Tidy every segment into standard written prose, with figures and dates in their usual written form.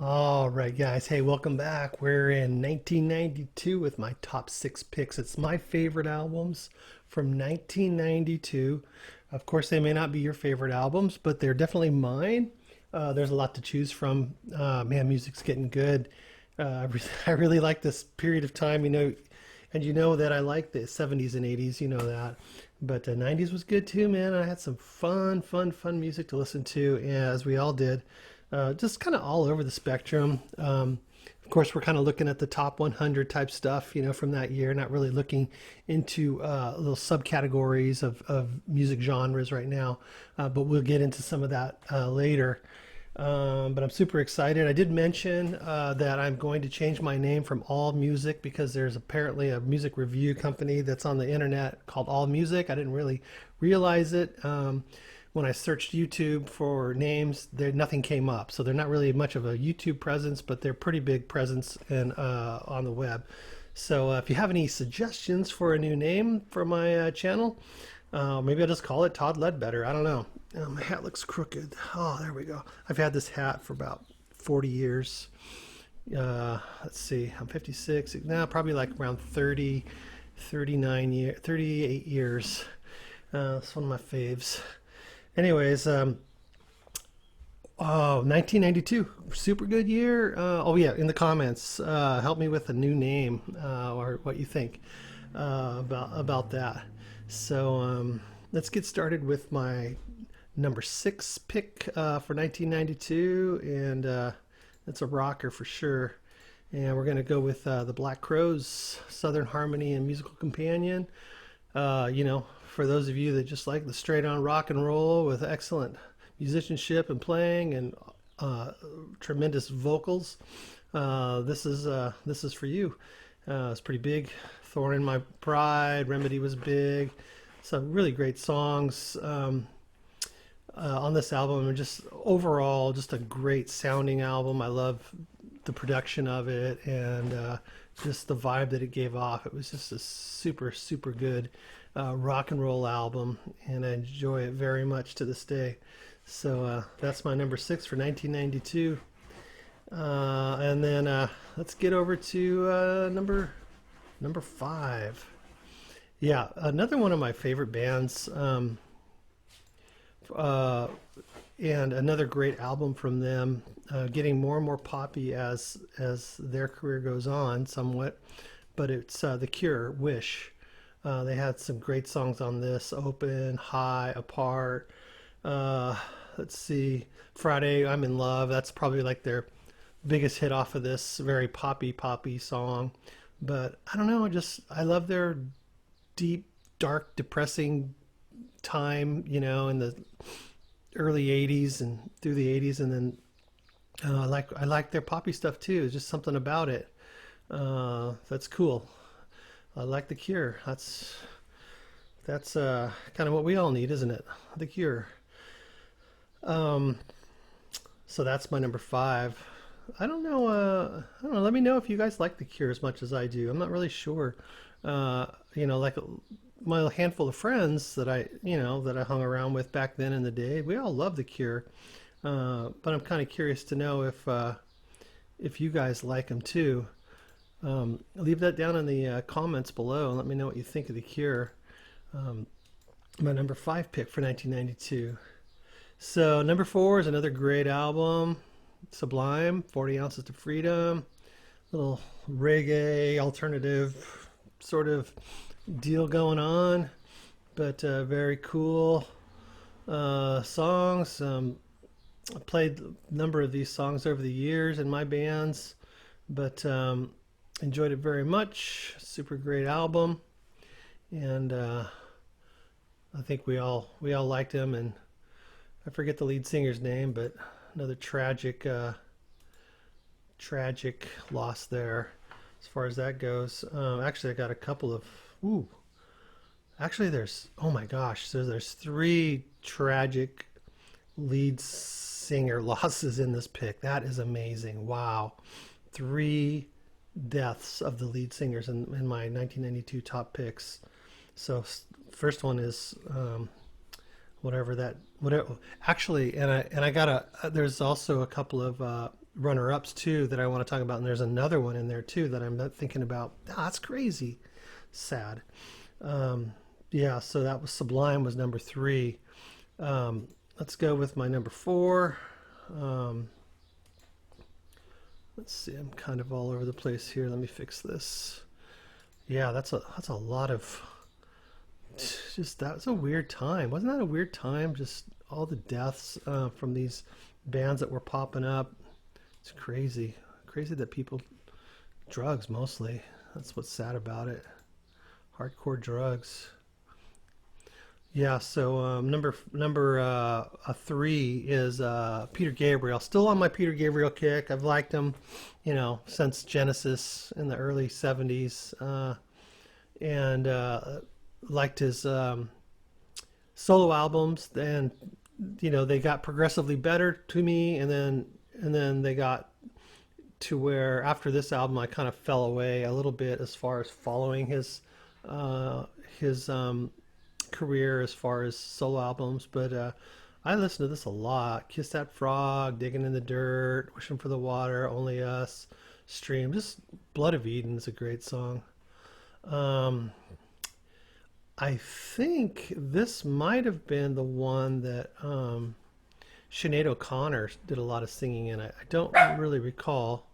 All right, guys. Hey, welcome back. We're in 1992 with my top six picks. It's my favorite albums from 1992. Of course, they may not be your favorite albums, but they're definitely mine. There's a lot to choose from. Man, music's getting good. I really like this period of time, and you know that I like the 70s and 80s, you know that. But the 90s was good too, man. I had some fun music to listen to, as we all did. Just kind of all over the spectrum. Of course, we're kind of looking at the top 100 type stuff, from that year, not really looking into little subcategories of music genres right now. But we'll get into some of that later. But I'm super excited. I did mention that I'm going to change my name from All Music because there's apparently a music review company that's on the internet called All Music. I didn't really realize it. When I searched YouTube for names, there nothing came up. So they're not really much of a YouTube presence, but they're pretty big presence on the web. So if you have any suggestions for a new name for my channel, maybe I'll just call it Todd Ledbetter. I don't know. My hat looks crooked. Oh, there we go. I've had this hat for about 40 years. Let's see. I'm 56. Now probably like around 30, 38 years. It's one of my faves. Anyways, 1992, super good year. Oh yeah, in the comments, help me with a new name or what you think about that. So let's get started with my number six pick for 1992, and it's a rocker for sure. And we're gonna go with the Black Crowes, Southern Harmony and Musical Companion. For those of you that just like the straight on rock and roll with excellent musicianship and playing and tremendous vocals, this is for you. It's pretty big. Thorn in My Pride, Remedy was big. Some really great songs on this album, and just overall, just a great sounding album. I love the production of it and just the vibe that it gave off. It was just a super good rock and roll album, and I enjoy it very much to this day. So that's my number six for 1992. And then let's get over to number five. Yeah, another one of my favorite bands, uh, and another great album from them. Getting more and more poppy as their career goes on, somewhat. But it's The Cure, Wish. They had some great songs on this: Open, High, Apart. Uh, let's see, Friday, I'm in Love. That's probably like their biggest hit off of this very poppy song. But I don't know, just I love their deep, dark, depressing time, in the early 80s and through the 80s, and then I like their poppy stuff too. It's just something about it that's cool. I like The Cure. That's kind of what we all need, isn't it? The Cure. Um, so that's my number five. I don't know. I don't know. Let me know if you guys like The Cure as much as I do. I'm not really sure. Like my handful of friends that I hung around with back then in the day, we all love The Cure. But I'm kind of curious to know if you guys like them too. Leave that down in the comments below and let me know what you think of The Cure. Um, my number five pick for 1992. So number four is another great album, Sublime, 40 Ounces to Freedom. Little reggae alternative sort of deal going on, but very cool songs. I played a number of these songs over the years in my bands, but enjoyed it very much. Super great album, and I think we all liked him. And I forget the lead singer's name, but another tragic loss there as far as that goes. Actually, I got a couple of ooh. Actually, there's oh my gosh, so there's three tragic lead singer losses in this pick. That is amazing. Wow, three deaths of the lead singers in my 1992 top picks. So first one is whatever that whatever actually, and I got a there's also a couple of runner-ups too that I want to talk about, and there's another one in there too that I'm not thinking about. Oh, that's crazy, sad. Um, yeah, so that was Sublime was number three. Let's go with my number four. Um, let's see, I'm kind of all over the place here. Let me fix this. Yeah, that's a lot of just that was a weird time. Wasn't that a weird time? Just all the deaths from these bands that were popping up. It's crazy. Crazy that people drugs mostly. That's what's sad about it. Hardcore drugs. Yeah, so three is Peter Gabriel. Still on my Peter Gabriel kick. I've liked him, since Genesis in the early '70s, and liked his solo albums. And they got progressively better to me, and then they got to where after this album I kind of fell away a little bit as far as following his career as far as solo albums. But I listen to this a lot. Kiss That Frog, Digging in the Dirt, Wishing for the Water, Only Us, Stream. Just Blood of Eden is a great song. Um, I think this might have been the one that Sinead O'Connor did a lot of singing in. I don't really recall,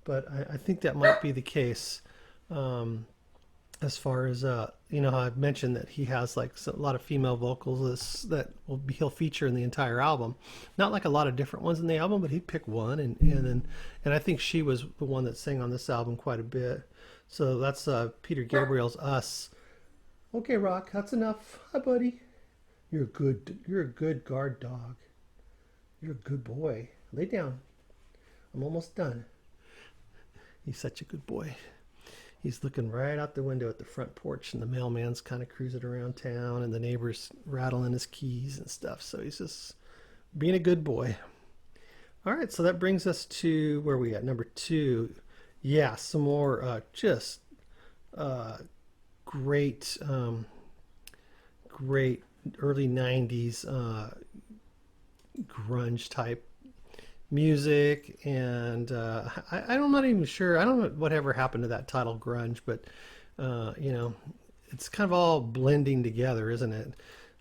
but I think that might be the case. Um, as far as how I've mentioned that he has like a lot of female vocals he'll feature in the entire album. Not like a lot of different ones in the album, but he'd pick one, and I think she was the one that sang on this album quite a bit. So that's Peter Gabriel's Us. Okay, Rock, that's enough. Hi, buddy. You're a good guard dog. You're a good boy. Lay down. I'm almost done. He's such a good boy. He's looking right out the window at the front porch, and the mailman's kind of cruising around town, and the neighbor's rattling his keys and stuff. So he's just being a good boy. All right, so that brings us to where we at number two. Yeah, some more just uh, great, great early '90s grunge type music. And I'm not even sure. I don't know whatever happened to that title grunge, but it's kind of all blending together, isn't it?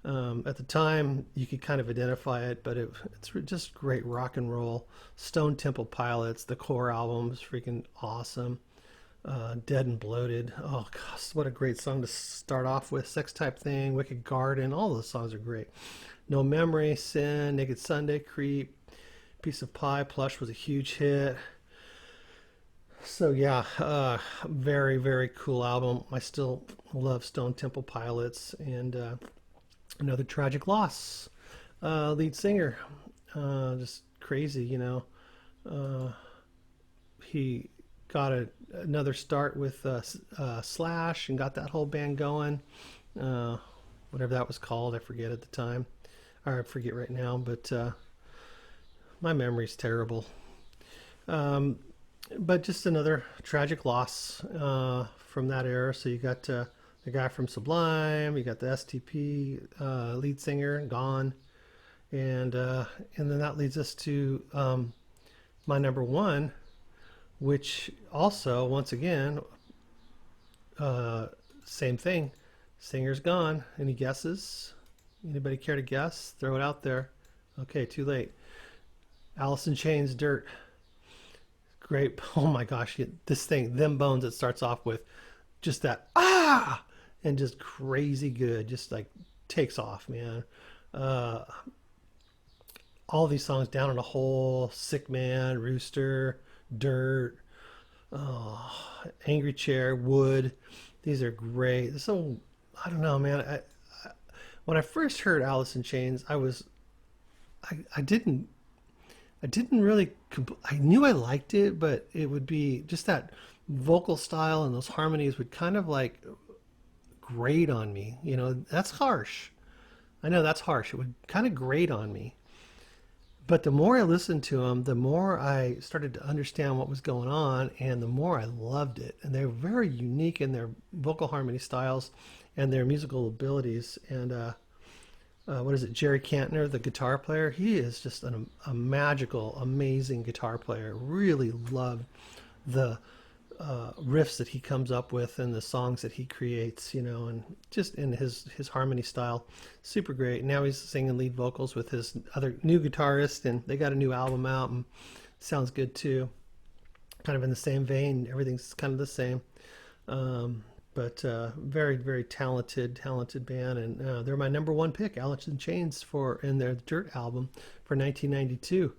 At the time you could kind of identify it, but it's just great rock and roll. Stone Temple Pilots, the core album is freaking awesome. Dead and Bloated, oh gosh, what a great song to start off with. Sex Type Thing, Wicked Garden, all those songs are great. No Memory, Sin, Naked Sunday, Creep, Piece of Pie, Plush was a huge hit. So yeah, very very cool album. I still love Stone Temple Pilots. And another tragic loss. Lead singer, just crazy. Uh, he got another start with Slash and got that whole band going. Uh, Whatever that was called, I forget at the time, or I forget right now. But my memory's terrible. Um, but just another tragic loss from that era. So you got the guy from Sublime, you got the STP lead singer gone, and then that leads us to my number one, which also once again same thing. Singer's gone. Any guesses? Anybody care to guess? Throw it out there. Okay, too late. Alice in Chains, Dirt. Great. Oh my gosh, this thing, Them Bones, it starts off with just that and just crazy good, just like takes off, man. Uh, all these songs, Down in a Hole, Sick Man, Rooster, Dirt, oh, Angry Chair, Wood. These are great. So I don't know, man. When I first heard Alice in Chains, I didn't really. I knew I liked it, but it would be just that vocal style and those harmonies would kind of like grate on me. That's harsh. I know that's harsh. It would kind of grate on me. But the more I listened to them, the more I started to understand what was going on, and the more I loved it. And they were very unique in their vocal harmony styles and their musical abilities. And what is it, Jerry Cantner, the guitar player. He is just a magical, amazing guitar player. Really love the riffs that he comes up with and the songs that he creates, and just in his harmony style, super great. Now he's singing lead vocals with his other new guitarist, and they got a new album out, and sounds good too. Kind of in the same vein, everything's kind of the same. But very, very talented band, and they're my number one pick, Alice in Chains, for in their Dirt album for 1992.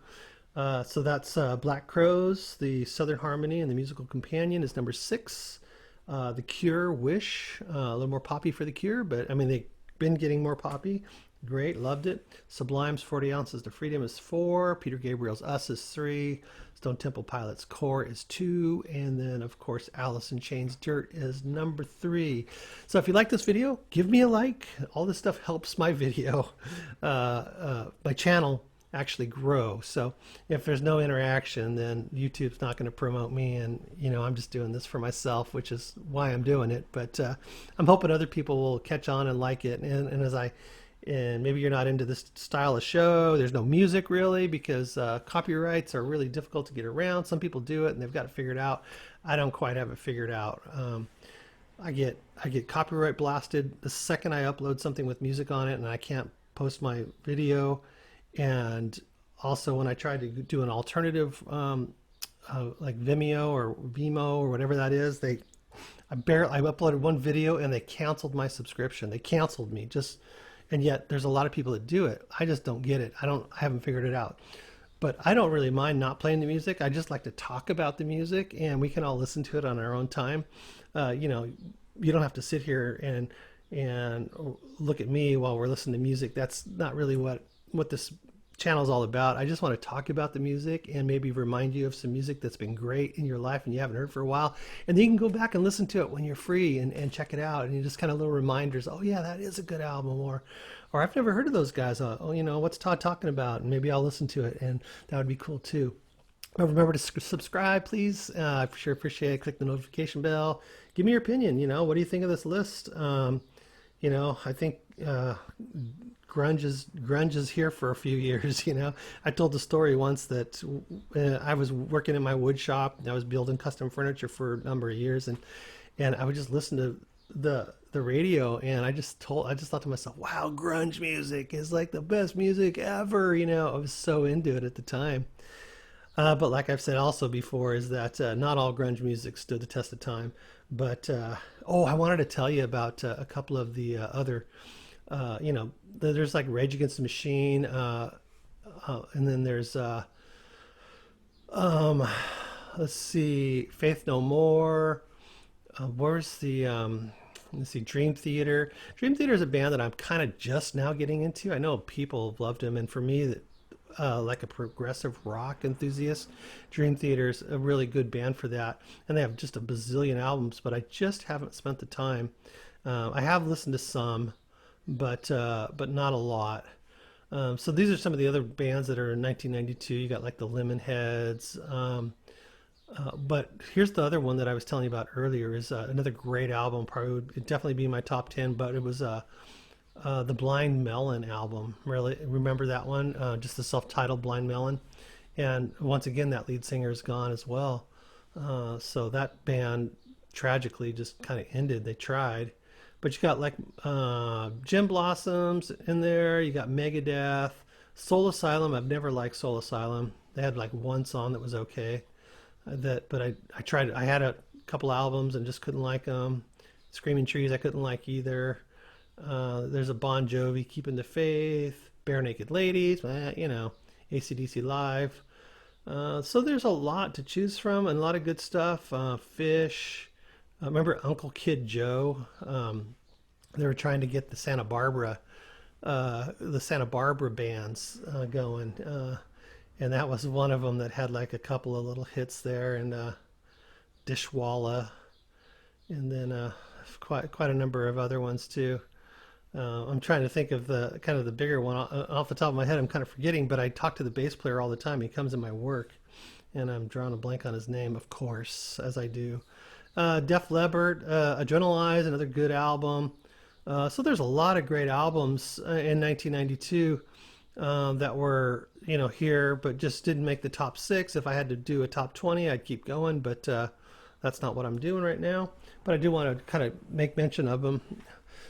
So that's Black Crowes, the Southern Harmony, and the Musical Companion is number 6. The Cure, Wish, a little more poppy for the Cure, but I mean they've been getting more poppy. Great, loved it. Sublime's 40 Ounces to Freedom is 4. Peter Gabriel's Us is 3. Stone Temple Pilots Core is 2. And then, of course, Alice in Chains Dirt is number 3. So if you like this video, give me a like. All this stuff helps my video, my channel actually grow. So if there's no interaction, then YouTube's not going to promote me, and I'm just doing this for myself, which is why I'm doing it. But I'm hoping other people will catch on and like it. And maybe you're not into this style of show. There's no music really, because copyrights are really difficult to get around. Some people do it and they've got it figured out. I don't quite have it figured out. I get copyright blasted the second I upload something with music on it, and I can't post my video. And also when I try to do an alternative like Vimeo or Vimo or whatever that is, I uploaded one video and they canceled my subscription. They canceled me just. And yet there's a lot of people that do it. I just don't get it. I haven't figured it out. But I don't really mind not playing the music. I just like to talk about the music, and we can all listen to it on our own time. You don't have to sit here and look at me while we're listening to music. That's not really what this channel is all about. I just want to talk about the music and maybe remind you of some music that's been great in your life and you haven't heard for a while. And then you can go back and listen to it when you're free and check it out. And you just kind of little reminders. Oh yeah, that is a good album. Or I've never heard of those guys. What's Todd talking about? And maybe I'll listen to it, and that would be cool too. Remember to subscribe, please. I sure appreciate it. Click the notification bell. Give me your opinion. What do you think of this list? I think grunge is here for a few years. I told the story once that I was working in my wood shop and I was building custom furniture for a number of years, and I would just listen to the radio, and I just thought to myself, wow, grunge music is like the best music ever. I was so into it at the time. But like I've said also before, is that not all grunge music stood the test of time. But I wanted to tell you about a couple of the other, there's like Rage Against the Machine, and then there's let's see, Faith No More. Where's the let's see, Dream Theater. Dream Theater is a band that I'm kind of just now getting into. I know people have loved them, and for me, that like a progressive rock enthusiast, Dream Theater's a really good band for that. And they have just a bazillion albums, but I just haven't spent the time. I have listened to some, but not a lot. So these are some of the other bands that are in 1992. You got like the Lemonheads. But here's the other one that I was telling you about earlier, is another great album. Probably would definitely be my top 10, but it was the Blind Melon album. Really remember that one? Just the self-titled Blind Melon. And once again, that lead singer is gone as well. So that band tragically just kind of ended. They tried. But you got like Gin Blossoms in there. You got Megadeth. Soul Asylum. I've never liked Soul Asylum. They had like one song that was okay. But I tried. I had a couple albums and just couldn't like them. Screaming Trees I couldn't like either. There's a Bon Jovi, Keeping the Faith, Bare Naked Ladies, AC/DC Live. So there's a lot to choose from and a lot of good stuff. Fish. Remember Uncle Kid Joe? They were trying to get the Santa Barbara bands going. And that was one of them that had like a couple of little hits there, and Dishwalla, and then quite a number of other ones too. I'm trying to think of the kind of the bigger one off the top of my head. I'm kind of forgetting, but I talk to the bass player all the time. He comes in my work, and I'm drawing a blank on his name, of course, as I do. Def Leppard, Adrenalize, another good album. So there's a lot of great albums in 1992 that were, here, but just didn't make the top six. If I had to do a top 20, I'd keep going, but that's not what I'm doing right now. But I do want to kind of make mention of them.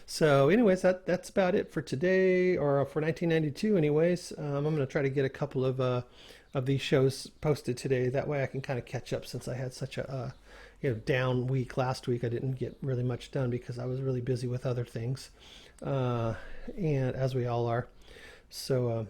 So, anyways, that's about it for today, or for 1992. Anyways, I'm going to try to get a couple of these shows posted today. That way, I can kind of catch up since I had such a down week last week. I didn't get really much done because I was really busy with other things, and as we all are. So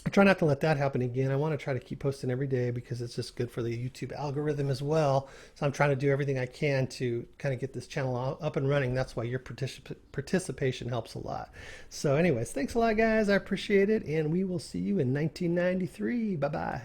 I try not to let that happen again. I want to try to keep posting every day because it's just good for the YouTube algorithm as well. So I'm trying to do everything I can to kind of get this channel up and running. That's why your participation helps a lot. So anyways, thanks a lot, guys. I appreciate it. And we will see you in 1993. Bye-bye.